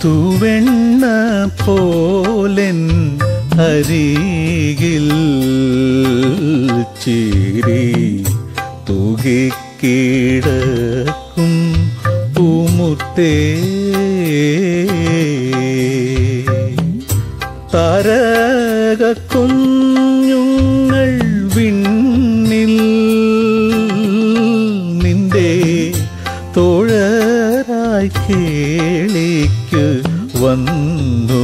തൂവെണ്ണ പോലെൻ അരികിൽ ചിരി തൂകിക്കിടക്കും പൂമുത്തേ താരകക്കുഞ്ഞുങ്ങൾ വിണ്ണിൽ നിന്റെ തോഴരായി കേളിക്ക് വന്നു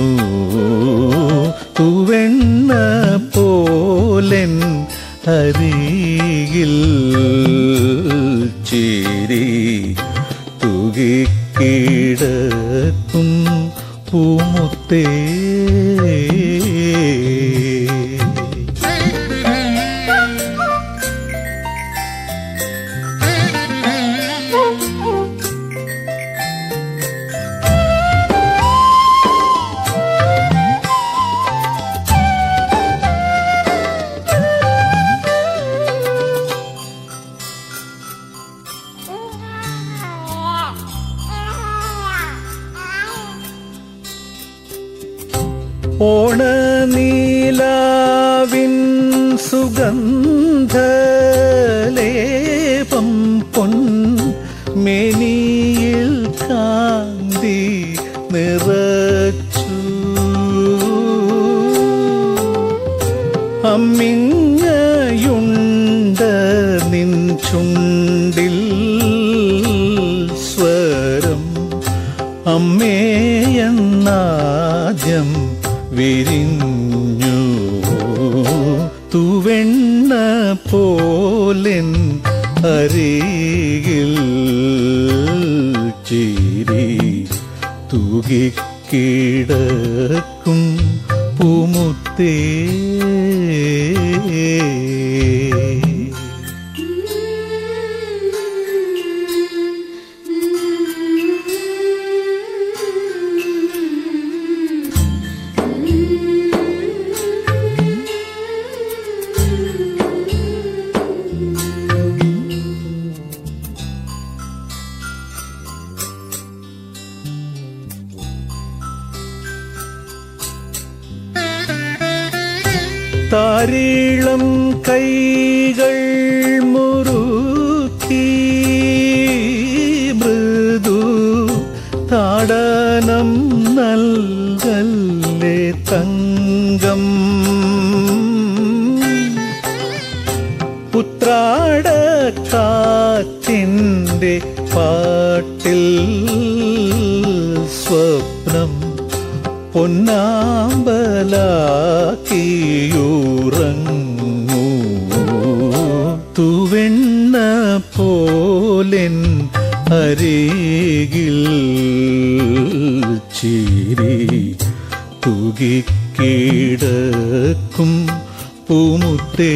തൂവെണ്ണ പോലെൻ അരികിൽ ചിരി തൂകിക്കിടക്കും പൂമുത്തേ ഓണനീലാവിൻ സുഗന്ധലേപം പൊൻ മേനിയിൽ കാന്തി നിറച്ചു അമ്മിങ്ങയുണ്ട നിൻ ചുണ്ടിൽ സ്വരം അമ്മേയെന്നാദ്യം വിരിഞ്ഞു തൂവെണ്ണ പോലെൻ അരികിൽ ചിരി തൂകിക്കിടക്കും പൂമുത്തേ താരീളം കൈകൾ മുറുക്കി മൃദു താടനം നൽകല്ലേ തങ്കം ഉത്രാടക്കാറ്റിൻ്റെ പാട്ടിൽ സ്വപ്നം പൊന്നാമ്പലാക്കിയുറങ്ങൂ തൂവെണ്ണ പോലെൻ അരികിൽ ചിരി തൂകിക്കിടക്കും പൂമുത്തേ